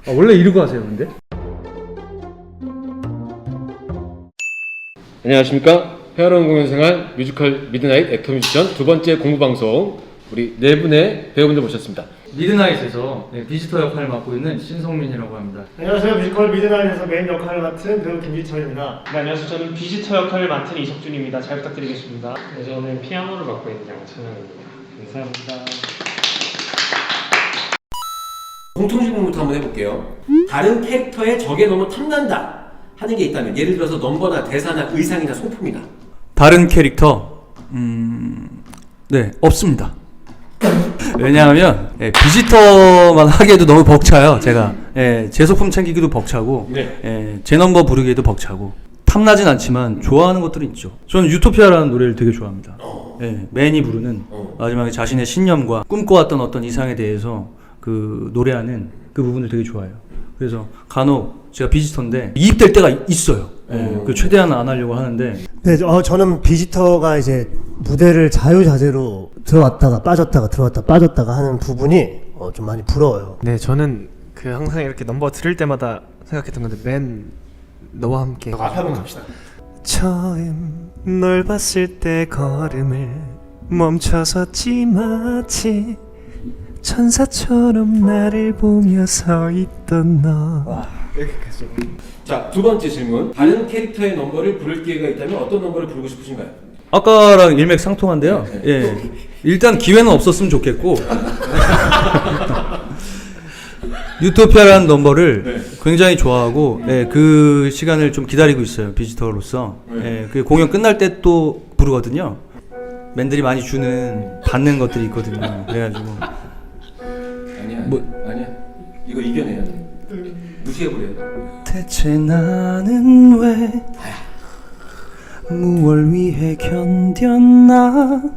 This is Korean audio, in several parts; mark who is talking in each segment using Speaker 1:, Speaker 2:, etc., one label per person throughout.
Speaker 1: 원래 이러고 하세요, 근데?
Speaker 2: 안녕하십니까. 페어런 공연생활 뮤지컬 미드나잇 액터 뮤지션 두 번째 공부 방송, 우리 네 분의 배우분들 모셨습니다.
Speaker 1: 미드나잇에서 비지터 역할을 맡고 있는 신성민이라고 합니다.
Speaker 3: 안녕하세요. 뮤지컬 미드나잇에서 메인 역할을 맡은 배우 김기철입니다.
Speaker 4: 네, 안녕하세요. 저는 비지터 역할을 맡은 이석준입니다. 잘 부탁드리겠습니다. 네, 저는 피아노를 맡고 있는 양찬영입니다. 감사합니다.
Speaker 5: 공통질문부터 한번 해볼게요. 다른 캐릭터의 적에 너무 탐난다 하는 게 있다면, 예를 들어서 넘버나 대사나 의상이나 소품이나.
Speaker 1: 다른 캐릭터? 네, 없습니다. 왜냐하면 비지터만 하기에도 너무 벅차요. 제가 제 소품 챙기기도 벅차고, 제 넘버 부르기에도 벅차고. 탐나진 않지만 좋아하는 것들은 있죠. 저는 유토피아라는 노래를 되게 좋아합니다. 맨이 부르는 마지막에 자신의 신념과 꿈꿔왔던 어떤 이상에 대해서 그 노래하는 그 부분을 되게 좋아해요. 그래서 간혹 제가 비지터인데 이입될 때가 있어요. 그 최대한 안 하려고 하는데.
Speaker 3: 네, 저는 비지터가 이제 무대를 자유자재로 들어왔다가 빠졌다가 들어왔다 빠졌다가 하는 부분이 좀 많이 부러워요.
Speaker 6: 네, 저는 그 항상 이렇게 넘버 들을 때마다 생각했던 건데, 맨 너와 함께.
Speaker 3: 앞에 한번 갑시다.
Speaker 6: 처음 널 봤을 때 걸음을 멈춰섰지, 마치 천사처럼 나를 보며 서 있던 너. 여기까지.
Speaker 5: 자, 두 번째 질문. 다른 캐릭터의 넘버를 부를 기회가 있다면 어떤 넘버를 부르고 싶으신가요?
Speaker 1: 아까랑 일맥상통한데요. 일단 기회는 없었으면 좋겠고 유토피아라는 넘버를 굉장히 좋아하고 그 시간을 좀 기다리고 있어요. 비지터로서. 그 공연 끝날 때 또 부르거든요. 맨들이 많이 주는 받는 것들이 있거든요. 그래가지고
Speaker 5: 아니야. 이거 이겨내야 돼. 무시해버려야 돼.
Speaker 1: 대체 나는 왜 무얼 위해 견뎠나?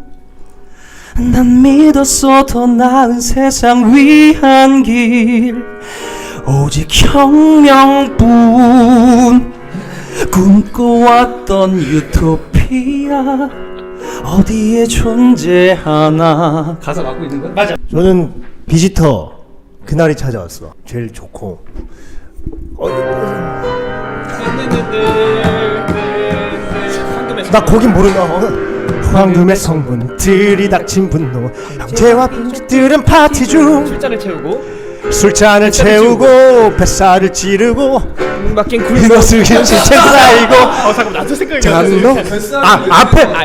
Speaker 1: 난 믿었어 더 나은 세상 위한 길, 오직 혁명뿐. 꿈꿔왔던 유토피아 어디에 존재하나. 가사 갖고 있는 거야?
Speaker 3: 맞아. 저는 비지터 그날이 찾아왔어. 제일 좋고. 나 거긴 모른다. 황금의 성분 들이닥친 분노, 형제와 빈집들은 파티 중 술잔을 채우고 뱃살을 찌르고
Speaker 6: 맡긴
Speaker 3: 빈옷을 긴 실체 쌓이고.
Speaker 6: 잠깐, 나도 생각이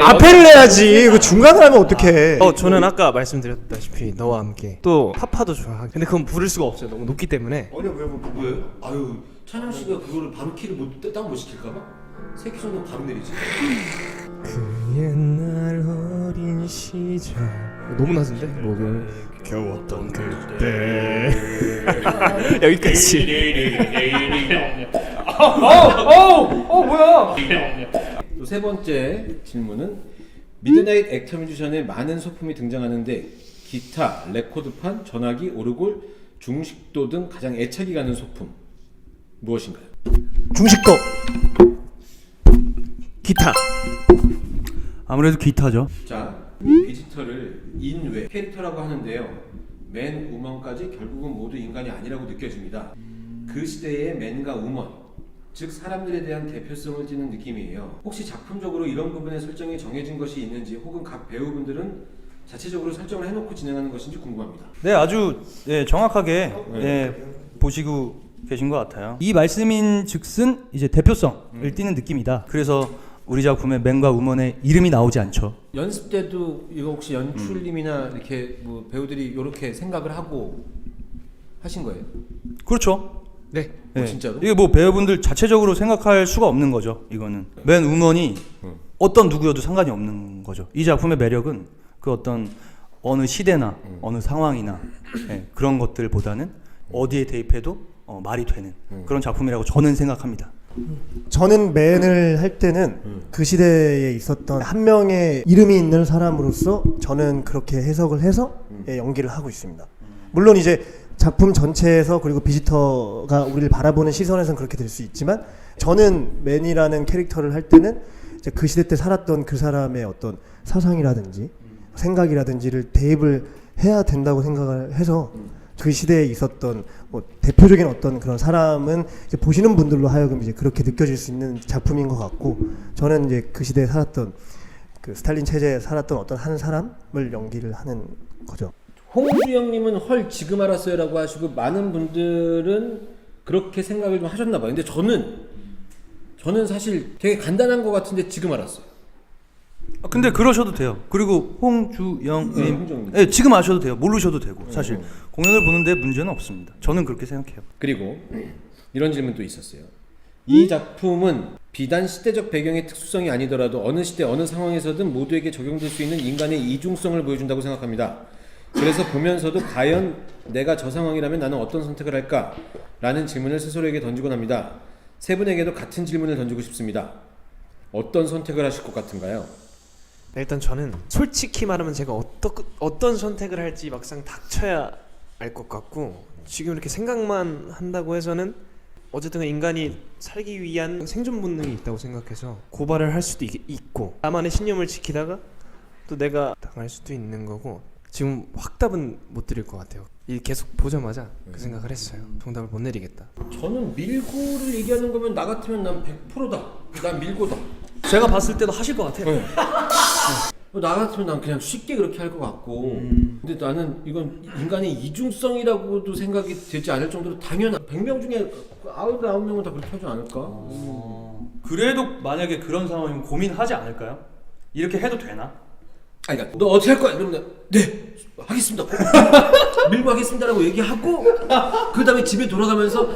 Speaker 3: 앞에를 해야지. 그 중간을 하면 어떡해.
Speaker 6: 저는 아까 말씀드렸다시피 너와 함께 또 파파도 좋아. 근데 그건 부를 수가 없어요. 너무 높기 때문에.
Speaker 5: 왜? 아유, 찬영 씨가 그거를 바로 키를 못 시킬까봐? 세키 정도 바로 내리지.
Speaker 6: 그 옛날 어린 시절. 너무 낮은데? 목을 겨웠던 그때. 여기까지.
Speaker 4: 뭐야?
Speaker 5: 또 세 번째 질문은, 미드나잇 액터 뮤지션의 많은 소품이 등장하는데 기타, 레코드판, 전화기, 오르골, 중식도 등 가장 애착이 가는 소품 무엇인가요?
Speaker 3: 중식도.
Speaker 6: 기타.
Speaker 1: 아무래도 기타죠.
Speaker 5: 자, 비지터를 인외 캐릭터라고 하는데요. 맨, 우먼까지 결국은 모두 인간이 아니라고 느껴집니다. 그 시대의 맨과 우먼, 즉 사람들에 대한 대표성을 띠는 느낌이에요. 혹시 작품적으로 이런 부분의 설정이 정해진 것이 있는지, 혹은 각 배우분들은 자체적으로 설정을 해놓고 진행하는 것인지 궁금합니다.
Speaker 1: 네, 아주 정확하게 보시고 계신 것 같아요. 이 말씀인 즉슨 이제 대표성을 띠는 느낌이다. 그래서 우리 작품에 맨과 우먼의 이름이 나오지 않죠.
Speaker 5: 연습 때도 이거 혹시 연출님이나 이렇게 뭐 배우들이 이렇게 생각을 하고 하신 거예요?
Speaker 1: 그렇죠.
Speaker 6: 네.
Speaker 5: 진짜로?
Speaker 1: 이게 뭐 배우분들 자체적으로 생각할 수가 없는 거죠. 이거는 맨 우먼이 어떤 누구여도 상관이 없는 거죠. 이 작품의 매력은 그 어떤 어느 시대나 어느 상황이나 그런 것들보다는 어디에 대입해도 말이 되는 그런 작품이라고 저는 생각합니다.
Speaker 3: 저는 맨을 할 때는 그 시대에 있었던 한 명의 이름이 있는 사람으로서 저는 그렇게 해석을 해서 연기를 하고 있습니다. 물론 이제 작품 전체에서, 그리고 비지터가 우리를 바라보는 시선에서는 그렇게 될 수 있지만, 저는 맨이라는 캐릭터를 할 때는 이제 그 시대 때 살았던 그 사람의 어떤 사상이라든지 생각이라든지를 대입을 해야 된다고 생각을 해서 그 시대에 있었던 뭐 대표적인 어떤 그런 사람은 이제 보시는 분들로 하여금 이제 그렇게 느껴질 수 있는 작품인 것 같고, 저는 이제 그 시대에 살았던 그 스탈린 체제에 살았던 어떤 한 사람을 연기를 하는 거죠.
Speaker 5: 홍주영님은 헐 지금 알았어요라고 하시고 많은 분들은 그렇게 생각을 좀 하셨나 봐요. 근데 저는 사실 되게 간단한 것 같은데 지금 알았어요.
Speaker 1: 근데 그러셔도 돼요. 그리고 홍주영님,
Speaker 5: 홍주영님.
Speaker 1: 네, 지금 아셔도 돼요. 모르셔도 되고 사실 공연을 보는데 문제는 없습니다. 저는 그렇게 생각해요.
Speaker 5: 그리고 이런 질문도 있었어요. 이 작품은 비단 시대적 배경의 특수성이 아니더라도 어느 시대 어느 상황에서든 모두에게 적용될 수 있는 인간의 이중성을 보여준다고 생각합니다. 그래서 보면서도 과연 내가 저 상황이라면 나는 어떤 선택을 할까? 라는 질문을 스스로에게 던지곤 합니다. 세 분에게도 같은 질문을 던지고 싶습니다. 어떤 선택을 하실 것 같은가요?
Speaker 6: 일단 저는 솔직히 말하면 제가 어떤 선택을 할지 막상 닥쳐야 알 것 같고, 지금 이렇게 생각만 한다고 해서는 어쨌든 인간이 살기 위한 생존 본능이 있다고 생각해서 고발을 할 수도 있고, 나만의 신념을 지키다가 또 내가 당할 수도 있는 거고, 지금 확답은 못 드릴 것 같아요. 이 계속 보자마자 그 생각을 했어요. 정답을 못 내리겠다.
Speaker 5: 저는 밀고를 얘기하는 거면 나 같으면 난 100%다. 난 밀고다.
Speaker 1: 제가 봤을 때도 하실 것 같아요.
Speaker 5: 나 같으면 난 그냥 쉽게 그렇게 할 것 같고 근데 나는 이건 인간의 이중성이라고도 생각이 되지 않을 정도로 당연한 100명 중에 99명은 다 그렇게 하지 않을까?
Speaker 1: 그래도 만약에 그런 상황이면 고민하지 않을까요? 이렇게 해도 되나?
Speaker 5: 아니 그러니까 너 어떻게 할 거야? 그러면 네 하겠습니다. 밀고 하겠습니다라고 얘기하고 그 다음에 집에 돌아가면서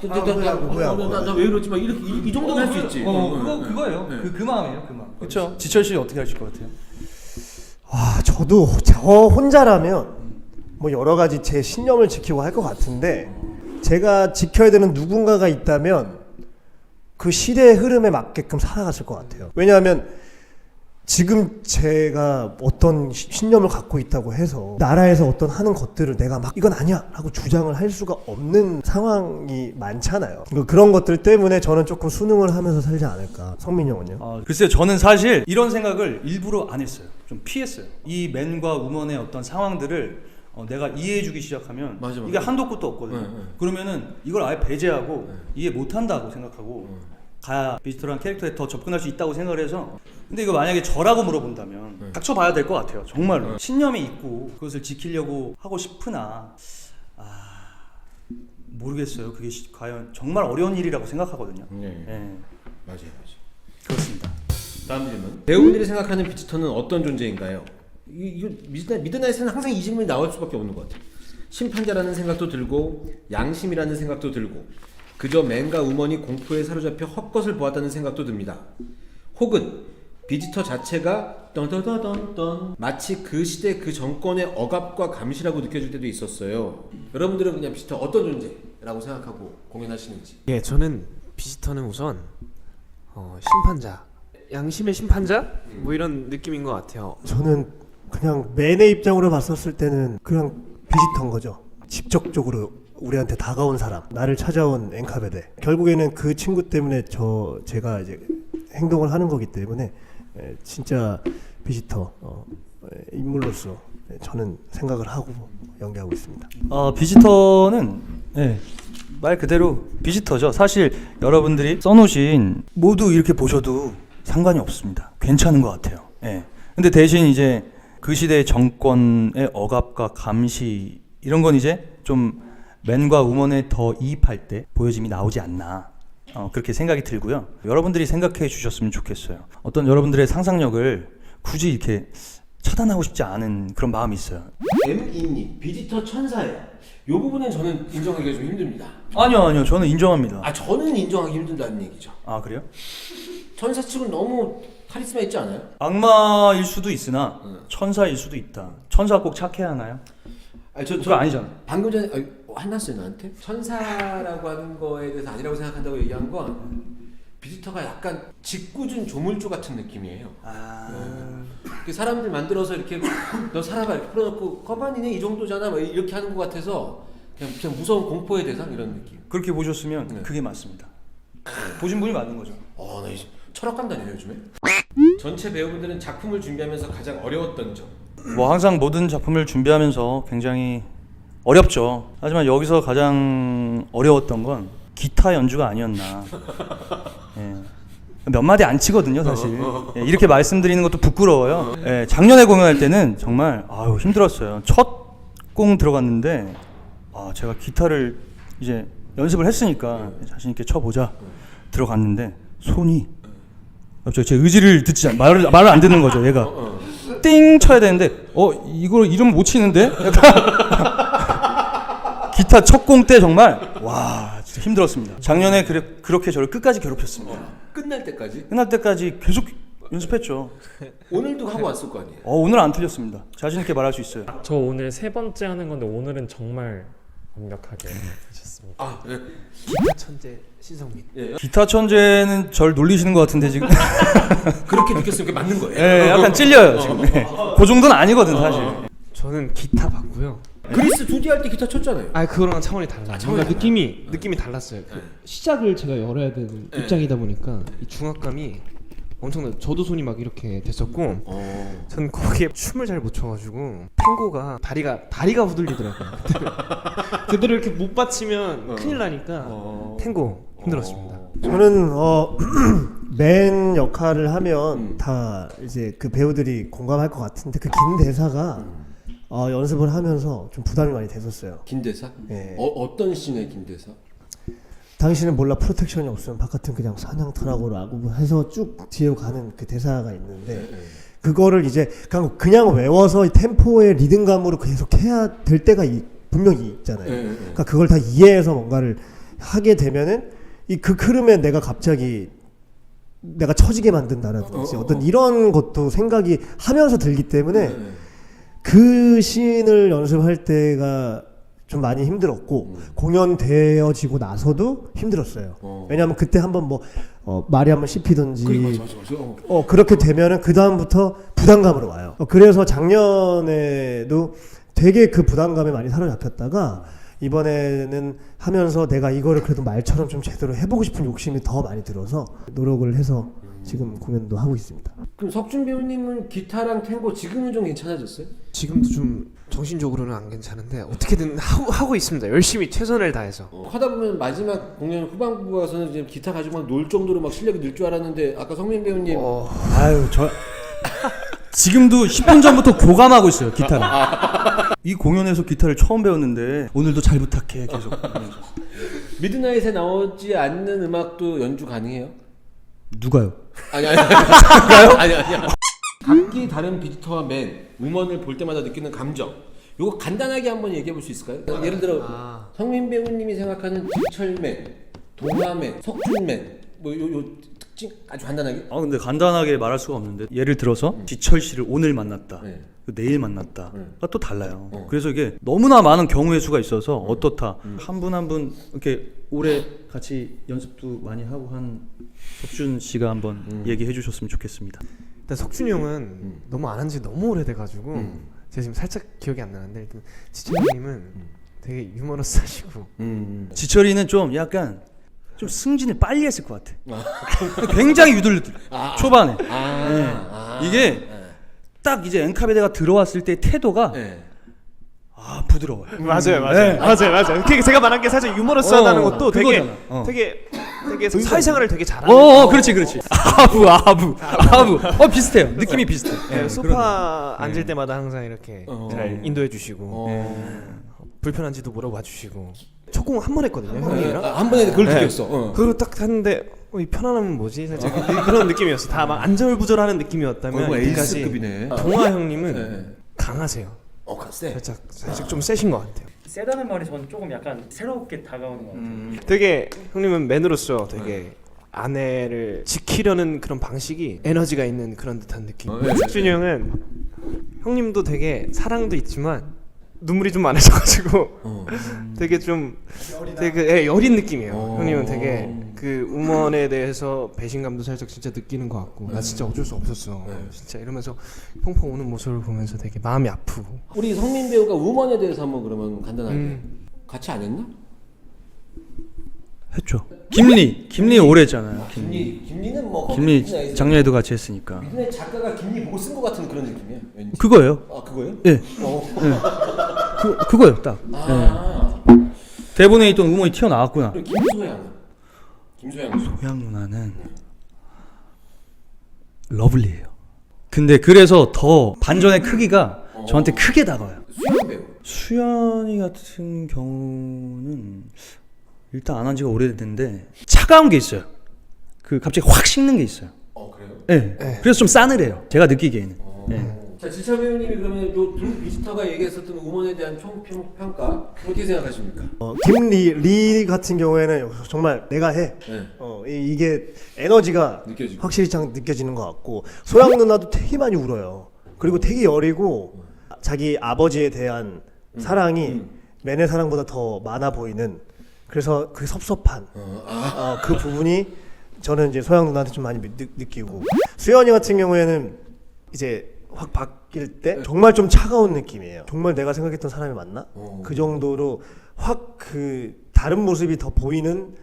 Speaker 5: 나 왜 이러지? 막 이렇게 이 정도는 할 수 있지.
Speaker 1: 그거예요. 그 마음이에요. 그 마음. 그렇죠. 지철 씨 어떻게 하실 것 같아요?
Speaker 3: 저도 저 혼자라면 뭐 여러 가지 제 신념을 지키고 할 것 같은데, 제가 지켜야 되는 누군가가 있다면 그 시대의 흐름에 맞게끔 살아갔을 것 같아요. 왜냐하면 지금 제가 어떤 신념을 갖고 있다고 해서 나라에서 어떤 하는 것들을 내가 막 이건 아니야 라고 주장을 할 수가 없는 상황이 많잖아요. 그런 것들 때문에 저는 조금 수능을 하면서 살지 않을까. 성민이 형은요?
Speaker 1: 글쎄요, 저는 사실 이런 생각을 일부러 안 했어요. 좀 피했어요. 이 맨과 우먼의 어떤 상황들을 내가 이해해주기 시작하면
Speaker 5: 맞아.
Speaker 1: 이게 한도 끝도 없거든요. 그러면은 이걸 아예 배제하고 이해 못한다고 생각하고 가야 비지터라는 캐릭터에 더 접근할 수 있다고 생각을 해서. 근데 이거 만약에 저라고 물어본다면 닥쳐봐야 될 것 같아요. 정말로 신념이 있고 그것을 지키려고 하고 싶으나 모르겠어요. 그게 과연 정말 어려운 일이라고 생각하거든요. 네.
Speaker 5: 맞아요.
Speaker 1: 그렇습니다.
Speaker 5: 다음 질문. 배우분들이 생각하는 비지터는 어떤 존재인가요? 이거 미드나잇에는 항상 이 질문이 나올 수밖에 없는 것 같아요. 심판자라는 생각도 들고 양심이라는 생각도 들고 그저 맨과 우먼이 공포에 사로잡혀 헛것을 보았다는 생각도 듭니다. 혹은 비지터 자체가 던던던던 마치 그 시대 그 정권의 억압과 감시라고 느껴질 때도 있었어요. 여러분들은 그냥 비지터 어떤 존재라고 생각하고 공연하시는지?
Speaker 6: 예, 저는 비지터는 우선 심판자, 양심의 심판자? 뭐 이런 느낌인 것 같아요.
Speaker 3: 저는 그냥 맨의 입장으로 봤었을 때는 그냥 비지터인 거죠. 직접적으로 우리한테 다가온 사람, 나를 찾아온 엔카베데. 결국에는 그 친구 때문에 제가 이제 행동을 하는 거기 때문에 진짜 비지터 인물로서 저는 생각을 하고 연기하고 있습니다.
Speaker 1: 비지터는 말 그대로 비지터죠. 사실 여러분들이 써놓으신 모두 이렇게 보셔도 상관이 없습니다. 괜찮은 것 같아요. 근데 대신 이제 그 시대의 정권의 억압과 감시 이런 건 이제 좀 맨과 우먼에 더 이입할 때 보여짐이 나오지 않나 그렇게 생각이 들고요. 여러분들이 생각해 주셨으면 좋겠어요. 어떤 여러분들의 상상력을 굳이 이렇게 차단하고 싶지 않은 그런 마음이 있어요.
Speaker 5: M2님 비지터 천사예요. 이 부분은 저는 인정하기가 좀 힘듭니다.
Speaker 1: 아니요 저는 인정합니다.
Speaker 5: 저는 인정하기 힘들다는 얘기죠.
Speaker 1: 그래요?
Speaker 5: 천사치고는 너무 카리스마 있지 않아요?
Speaker 1: 악마일 수도 있으나 천사일 수도 있다. 천사가 꼭 착해야 하나요? 그거 아니잖아.
Speaker 5: 방금 전에 화났어요 나한테. 천사라고 하는 거에 대해서 아니라고 생각한다고 얘기한 건 비지터가 약간 짓궂은 조물주 같은 느낌이에요. 사람들 만들어서 이렇게 너 살아봐 이렇게 풀어놓고 거반이네 이 정도잖아 막 이렇게 하는 것 같아서 그냥 무서운 공포의 대상 이런 느낌.
Speaker 1: 그렇게 보셨으면 그게 맞습니다. 보신 분이 맞는 거죠.
Speaker 5: 나 이제 철학관 다녀요 요즘에. 전체 배우분들은 작품을 준비하면서 가장 어려웠던 점
Speaker 1: 뭐 항상 모든 작품을 준비하면서 굉장히 어렵죠. 하지만 여기서 가장 어려웠던 건 기타 연주가 아니었나. 예. 몇 마디 안 치거든요, 사실. 예, 이렇게 말씀드리는 것도 부끄러워요. 예, 작년에 공연할 때는 정말 힘들었어요. 첫 공 들어갔는데 제가 기타를 이제 연습을 했으니까 자신 있게 쳐보자 들어갔는데 손이 갑자기 제 의지를 듣지 말을 안 듣는 거죠. 얘가 띵 쳐야 되는데 이걸 이러면 못 치는데 기타 첫 공 때 정말 와 진짜 힘들었습니다. 작년에 그렇게 저를 끝까지 괴롭혔습니다.
Speaker 5: 끝날 때까지?
Speaker 1: 끝날 때까지 계속 연습했죠.
Speaker 5: 오늘도 하고 왔을 거 아니에요?
Speaker 1: 오늘 안 틀렸습니다. 자신 있게 말할 수 있어요.
Speaker 4: 저 오늘 3번째 하는 건데 오늘은 정말 완벽하게 하셨습니다.
Speaker 5: 네.
Speaker 6: 기타 천재 신성민.
Speaker 1: 기타 천재는 절 놀리시는 것 같은데 지금.
Speaker 5: 그렇게 느꼈으니까 맞는 거예요.
Speaker 1: 예, 약간 찔려요 지금. 그 정도는 아니거든 사실.
Speaker 6: 저는 기타 봤고요.
Speaker 5: 그리스 2D 할 때 기타 쳤잖아요.
Speaker 6: 그거랑 차원이 달라. 뭔가 느낌이 달랐어요. 그 시작을 제가 열어야 되는 입장이다 보니까 이 중압감이 엄청나. 저도 손이 막 이렇게 됐었고, 전 거기에 춤을 잘 못 춰가지고 탱고가 다리가 후들리더라고요. 그대로 이렇게 못 받치면 큰일 나니까 탱고 힘들었습니다.
Speaker 3: 저는 맨 역할을 하면 다 이제 그 배우들이 공감할 것 같은데 그 긴 대사가 연습을 하면서 좀 부담이 많이 됐었어요.
Speaker 5: 긴 대사?
Speaker 3: 예.
Speaker 5: 어떤 씬의 긴 대사?
Speaker 3: 당신은 몰라 프로텍션이 없으면 바깥은 그냥 사냥터라고라고 해서 쭉 뒤에 가는 그 대사가 있는데 그거를 이제 그냥 외워서 이 템포의 리듬감으로 계속 해야 될 때가 분명히 있잖아요. 그러니까 그걸 다 이해해서 뭔가를 하게 되면은 그 흐름에 내가 갑자기 내가 처지게 만든다라든지 어떤 이런 것도 생각이 하면서 들기 때문에 그 씬을 연습할 때가 좀 많이 힘들었고 공연되어지고 나서도 힘들었어요. 왜냐하면 그때 한번 말이 한번 씹히든지 그렇게 되면은 그 다음부터 부담감으로 와요. 그래서 작년에도 되게 그 부담감에 많이 사로잡혔다가 이번에는 하면서 내가 이거를 그래도 말처럼 좀 제대로 해보고 싶은 욕심이 더 많이 들어서 노력을 해서 지금 공연도 하고 있습니다.
Speaker 5: 그럼 석준 배우님은 기타랑 탱고 지금은 좀 괜찮아졌어요?
Speaker 6: 지금도 좀 정신적으로는 안 괜찮은데 어떻게든 하고 있습니다. 열심히 최선을 다해서.
Speaker 5: 하다 보면 마지막 공연 후반부 가서는 이제 기타 가지고 막 놀 정도로 막 실력이 늘 줄 알았는데 아까 성민 배우님
Speaker 1: 지금도 10분 전부터 교감하고 있어요 기타를. 이 공연에서 기타를 처음 배웠는데 오늘도 잘 부탁해 계속.
Speaker 5: 미드나잇에 나오지 않는 음악도 연주 가능해요?
Speaker 1: 누가요?
Speaker 5: 아니야. 각기 다른 비지터와 맨, 우먼을 볼 때마다 느끼는 감정. 요거 간단하게 한번 얘기해 볼 수 있을까요? 예를 들어 성민 배우님이 생각하는 지철맨, 동화맨, 석준맨 요 특징 아주 간단하게.
Speaker 1: 근데 간단하게 말할 수가 없는데 예를 들어서 지철 씨를 오늘 만났다. 내일 만났다가 또 달라요. 그래서 이게 너무나 많은 경우의 수가 있어서 어떻다. 한 분 한 분 이렇게 오래 같이 연습도 많이 하고 한 석준 씨가 한번 얘기해 주셨으면 좋겠습니다.
Speaker 6: 일단 석준이 형은 너무 안 한 지 너무 오래돼가지고 제가 지금 살짝 기억이 안 나는데 일단 지철님은 되게 유머러스하시고
Speaker 1: 지철이는 좀 약간 좀 승진을 빨리 했을 것 같아. 굉장히 유들유들 초반에. 이게 딱 이제 엔카베데가 들어왔을 때 태도가 부드러워요.
Speaker 6: 맞아요. 그게 제가 말한 게 사실 유머러스하다는 것도 되게 사회생활을 되게 잘하는.
Speaker 1: 그렇지. 아부. 비슷해요. 느낌이 비슷해.
Speaker 6: 소파 앉을 때마다 항상 이렇게 잘 인도해 주시고 불편한지도 물어봐 주시고. 첫 공 한 번 했거든요, 형이랑.
Speaker 5: 한 번에 그걸 느꼈어.
Speaker 6: 그리고 딱 했는데 이 편안함은 뭐지? 살짝 그런 느낌이었어. 다 막 안절부절하는 느낌이었다면 여기까지
Speaker 5: 에이스급이네.
Speaker 6: 동아 형님은 강하세요.
Speaker 5: 세.
Speaker 6: 살짝 좀 세신 것 같아요.
Speaker 4: 세다는 말이 저는 조금 약간 새롭게 다가오는 것 같아요.
Speaker 6: 되게 형님은 맨으로서 되게 아내를 지키려는 그런 방식이 에너지가 있는 그런 듯한 느낌. 석준이 형은 형님도 되게 사랑도 있지만 눈물이 좀 많으셔가지고 되게 좀 되게 여린 느낌이에요. 형님은 되게 그 우먼에 대해서 배신감도 살짝 진짜 느끼는 것 같고 나 진짜 어쩔 수 없었어 진짜 이러면서 펑펑 우는 모습을 보면서 되게 마음이 아프고.
Speaker 5: 우리 성민 배우가 우먼에 대해서 한번 그러면 간단하게 같이 안 했나?
Speaker 1: 했죠. 김리 오래 했잖아요.
Speaker 5: 김리는 뭐
Speaker 1: 김리 작년에도 같이 했으니까.
Speaker 5: 미드나잇 작가가 김리 보고 쓴 것 같은 그런 느낌이에요. 왠지.
Speaker 1: 그거예요.
Speaker 5: 아 그거요?
Speaker 1: 예. 그거예요, 딱.
Speaker 5: 아.
Speaker 1: 대본에 있던 우먼이 튀어나왔구나.
Speaker 5: 그리고 김소양.
Speaker 1: 소양 누나는 러블리해요. 근데 그래서 더 반전의 크기가 저한테 크게 다가와요.
Speaker 5: 수영 배우.
Speaker 1: 수연이 같은 경우는 일단 안 한 지가 오래됐는데 차가운 게 있어요. 그 갑자기 확 식는 게 있어요.
Speaker 5: 그래요?
Speaker 1: 네. 그래서 좀 싸늘해요. 제가 느끼기에는. 네.
Speaker 5: 자 지철 배우님이 그러면 요 두 비지터가 얘기했었던 우먼에 대한 총평가 어떻게 생각하십니까?
Speaker 3: 김리 같은 경우에는 정말 내가 해.
Speaker 5: 네.
Speaker 3: 이게 에너지가
Speaker 5: 느껴지고.
Speaker 3: 확실히 참 느껴지는 것 같고 소양 누나도 되게 많이 울어요. 그리고 되게 여리고 자기 아버지에 대한 사랑이 맨의 사랑보다 더 많아 보이는 그래서 그 섭섭한 그 부분이 저는 이제 소양 누나한테 좀 많이 느끼고 수연이 같은 경우에는 이제 확 바뀔 때 정말 좀 차가운 느낌이에요. 정말 내가 생각했던 사람이 맞나? 그 정도로 확 그 다른 모습이 더 보이는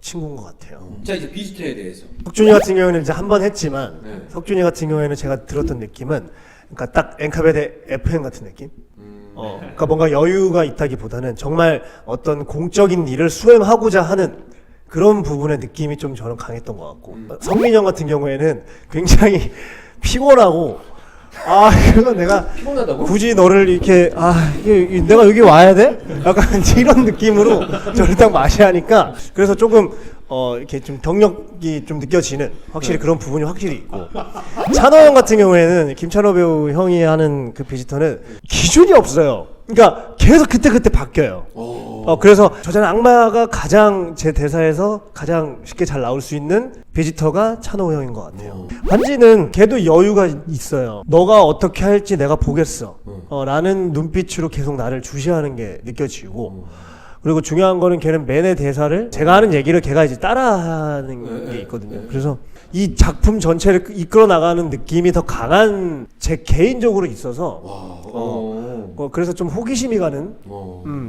Speaker 3: 친구인 것 같아요.
Speaker 5: 자 이제 비지터에 대해서.
Speaker 3: 석준이 같은 경우에는 이제 한 번 했지만
Speaker 5: 네.
Speaker 3: 석준이 같은 경우에는 제가 들었던 느낌은 그러니까 딱 엔카베의 FM 같은 느낌. 그러니까 뭔가 여유가 있다기보다는 정말 어떤 공적인 일을 수행하고자 하는 그런 부분의 느낌이 좀 저는 강했던 것 같고 성민형 같은 경우에는 굉장히 피곤하고 그래서 내가
Speaker 5: 피곤하다고?
Speaker 3: 굳이 너를 이렇게 이게 내가 여기 와야 돼? 약간 이런 느낌으로 저를 딱 마시하니까 그래서 조금 이렇게 좀 경력이 좀 느껴지는 확실히 그런 부분이 확실히 있고 찬호 형 같은 경우에는 김찬호 배우 형이 하는 그 비지터는 기준이 없어요. 그러니까 계속 그때 바뀌어요. 그래서 저자는 악마가 가장 제 대사에서 가장 쉽게 잘 나올 수 있는 비지터가 찬호 형인 것 같아요. 한지는 걔도 여유가 있어요. 너가 어떻게 할지 내가 보겠어. 라는 눈빛으로 계속 나를 주시하는 게 느껴지고 그리고 중요한 거는 걔는 맨의 대사를 제가 하는 얘기를 걔가 이제 따라하는 게 있거든요. 그래서 이 작품 전체를 이끌어 나가는 느낌이 더 강한 제 개인적으로 있어서 그래서 좀 호기심이 가는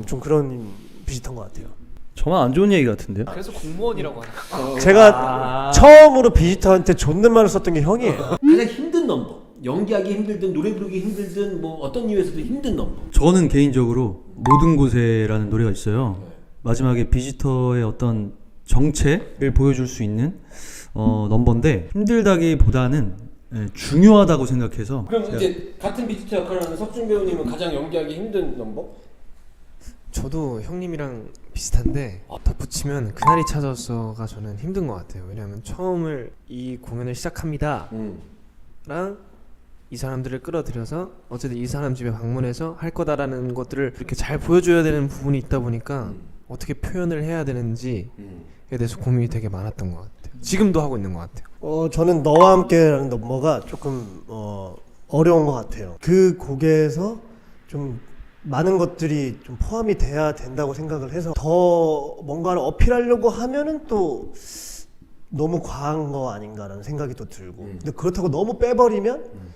Speaker 3: 좀 그런 비슷한 것 같아요.
Speaker 1: 저만 안 좋은 얘기 같은데요?
Speaker 6: 그래서 공무원이라고 하는.
Speaker 3: 제가 처음으로 비지터한테 존댓말을 썼던 게 형이에요.
Speaker 5: 가장 힘든 넘버. 연기하기 힘들든 노래 부르기 힘들든 뭐 어떤 이유에서도 힘든 넘버.
Speaker 1: 저는 개인적으로 모든 곳에라는 노래가 있어요. 마지막에 비지터의 어떤 정체를 보여줄 수 있는 넘버인데 힘들다기보다는 중요하다고 생각해서
Speaker 5: 그럼 이제 같은 비지터 역할을 하는 석준 배우님은 가장 연기하기 힘든 넘버?
Speaker 6: 저도 형님이랑 비슷한데 덧붙이면 그날이 찾아왔어가 저는 힘든 것 같아요. 왜냐하면 처음을 이 공연을 시작합니다 랑 이 사람들을 끌어들여서 어쨌든 이 사람 집에 방문해서 할 거다라는 것들을 이렇게 잘 보여줘야 되는 부분이 있다 보니까 어떻게 표현을 해야 되는지에 대해서 고민이 되게 많았던 것 같아요. 지금도 하고 있는 것 같아요.
Speaker 3: 저는 너와 함께라는 넘버가 조금 어려운 것 같아요. 그 곡에서 좀 많은 것들이 좀 포함이 돼야 된다고 생각을 해서 더 뭔가를 어필하려고 하면은 또 너무 과한 거 아닌가라는 생각이 또 들고 근데 그렇다고 너무 빼버리면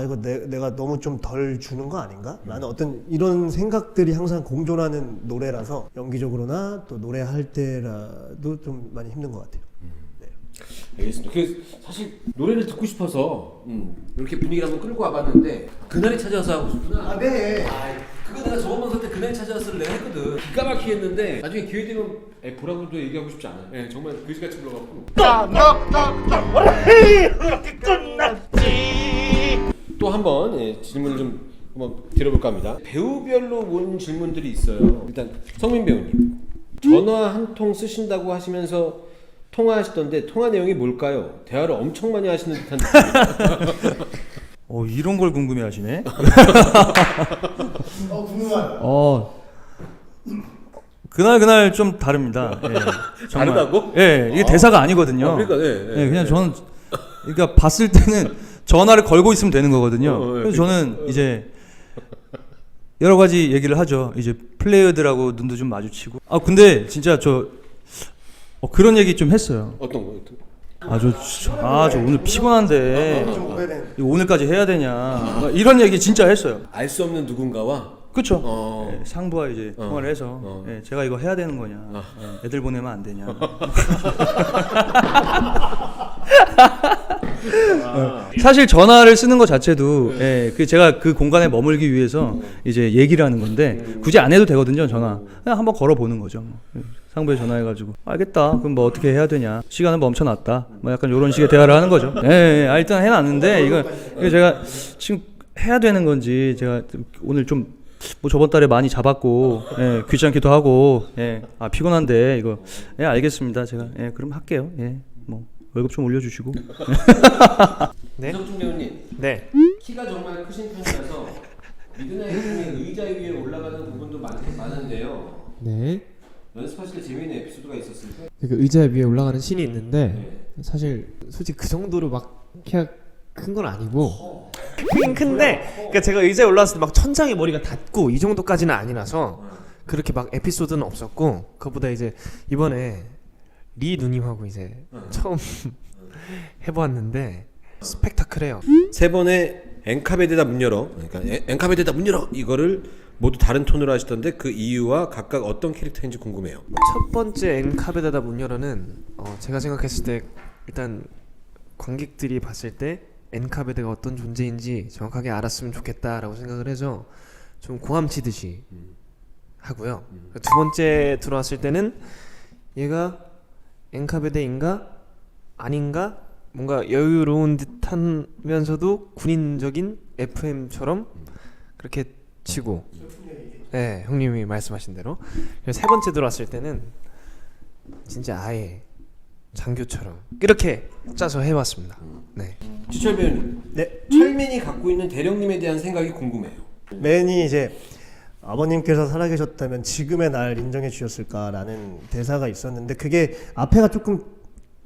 Speaker 3: 이거 내가 너무 좀 덜 주는 거 아닌가? 라는 어떤 이런 생각들이 항상 공존하는 노래라서 연기적으로나 또 노래할 때라도 좀 많이 힘든 것 같아요.
Speaker 5: 알겠습니다. 그 사실 노래를 듣고 싶어서 이렇게 분위기를 한번 끌고 와봤는데 그날이 찾아와서 하고 싶구나.
Speaker 3: 네.
Speaker 5: 그거 내가 저번 방송 때 그날이 찾아와서를 내가 했거든. 기가 막히게 했는데 나중에 기회 되면 보라고도 얘기하고 싶지 않아요. 네, 정말 그지같이 불러갖고 또 한번 질문을 좀 한번 드려볼까 합니다. 배우별로 온 질문들이 있어요. 일단 성민 배우님 전화 한 통 쓰신다고 하시면서 통화하시던데 통화 내용이 뭘까요? 대화를 엄청 많이 하시는 듯한 느낌.
Speaker 1: 이런 걸 궁금해하시네.
Speaker 3: 궁금하다.
Speaker 1: 그날 좀 다릅니다. 정말.
Speaker 5: 다르다고?
Speaker 1: 이게 대사가 아니거든요.
Speaker 5: 그러니까
Speaker 1: 그냥 저는 그러니까 봤을 때는 전화를 걸고 있으면 되는 거거든요. 그래서 저는 이제 여러 가지 얘기를 하죠. 이제 플레이어들하고 눈도 좀 마주치고. 근데 진짜 저 그런 얘기 좀 했어요.
Speaker 5: 어떤 거?
Speaker 1: 저 오늘 피곤한데 이거 오늘까지 해야 되냐. 이런 얘기 진짜 했어요.
Speaker 5: 알 수 없는 누군가와
Speaker 1: 그쵸.
Speaker 5: 어.
Speaker 1: 예, 상부와 이제 통화를 해서 예, 제가 이거 해야 되는 거냐, 예, 애들 보내면 안 되냐. 사실 전화를 쓰는 것 자체도 예, 그 제가 그 공간에 머물기 위해서 이제 얘기를 하는 건데 굳이 안 해도 되거든요. 전화 그냥 한번 걸어 보는 거죠. 뭐. 상부에 전화해가지고 알겠다. 그럼 뭐 어떻게 해야 되냐. 시간은 멈춰놨다. 뭐 약간 이런 식의 대화를 하는 거죠. 예, 예, 일단 해놨는데 이거 제가 지금 해야 되는 건지 제가 오늘 좀 뭐 저번 달에 많이 잡았고 예, 귀찮기도 하고 예, 아 피곤한데 이거 예 알겠습니다. 제가 예 그럼 할게요. 예, 뭐 월급 좀 올려주시고.
Speaker 6: 네?
Speaker 5: 이석준 배우님,
Speaker 6: 네.
Speaker 5: 키가 정말 크신 편이라서 미드나잇 중에 의자 위에 올라가는 부분도 많은데요.
Speaker 7: 네.
Speaker 5: 연습하실 때 재미있는 에피소드가 있었을 때?
Speaker 7: 그 의자 위에 올라가는 씬이 있는데 사실 솔직히 그 정도로 막 키가 큰 건 아니고
Speaker 6: 크긴 큰데 그러니까 제가 의자에 올라왔을 때 막 천장에 머리가 닿고 이 정도까지는 아니라서 그렇게 막 에피소드는 없었고 그것보다 이제 이번에 리 누님하고 이제 처음 해보았는데 스펙타클해요.
Speaker 5: 세 번의 엔카베데다 문 열어, 그러니까 엔카베데다 문 열어 이거를 모두 다른 톤으로 하시던데 그 이유와 각각 어떤 캐릭터인지 궁금해요.
Speaker 6: 첫 번째 엔카베다다 문 열어는 제가 생각했을 때 일단 관객들이 봤을 때 엔카베드가 어떤 존재인지 정확하게 알았으면 좋겠다라고 생각을 해서 좀 고함치듯이 하고요. 두 번째 들어왔을 때는 얘가 엔카베드인가 아닌가 뭔가 여유로운 듯하면서도 군인적인 FM처럼 그렇게 치고 네 형님이 말씀하신 대로 그래서 세 번째 들어왔을 때는 진짜 아예 장교처럼 이렇게 짜서 해왔습니다. 네.
Speaker 5: 지철 배우님,
Speaker 3: 네.
Speaker 5: 철민이 갖고 있는 대령님에 대한 생각이 궁금해요.
Speaker 3: 맨이 이제 아버님께서 살아계셨다면 지금의 날 인정해 주셨을까라는 대사가 있었는데 그게 앞에가 조금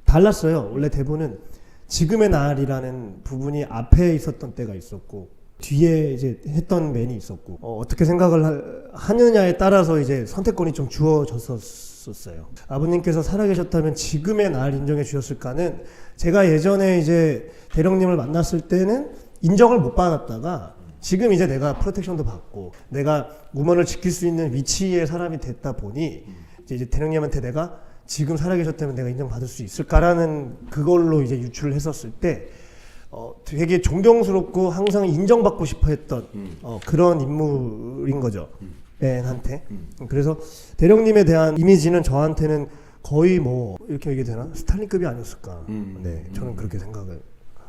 Speaker 3: 달랐어요. 원래 대본은 지금의 날이라는 부분이 앞에 있었던 때가 있었고 뒤에 이제 했던 맨이 있었고 어떻게 생각을 하느냐에 따라서 이제 선택권이 좀 주어졌었어요. 아버님께서 살아계셨다면 지금의 날 인정해 주셨을까는 제가 예전에 이제 대령님을 만났을 때는 인정을 못 받았다가 지금 이제 내가 프로텍션도 받고 내가 우먼을 지킬 수 있는 위치의 사람이 됐다 보니 이제 대령님한테 내가 지금 살아계셨다면 내가 인정받을 수 있을까라는 그걸로 이제 유추를 했었을 때 되게 존경스럽고 항상 인정받고 싶어 했던 그런 인물인 거죠. 맨한테. 그래서 대령님에 대한 이미지는 저한테는 거의 뭐 이렇게 얘기 되나? 스탈린급이 아니었을까. 네, 저는 그렇게 생각을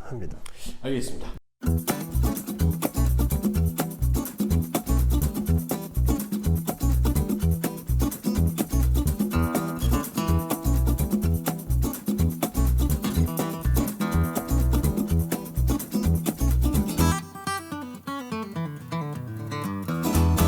Speaker 3: 합니다.
Speaker 5: 알겠습니다.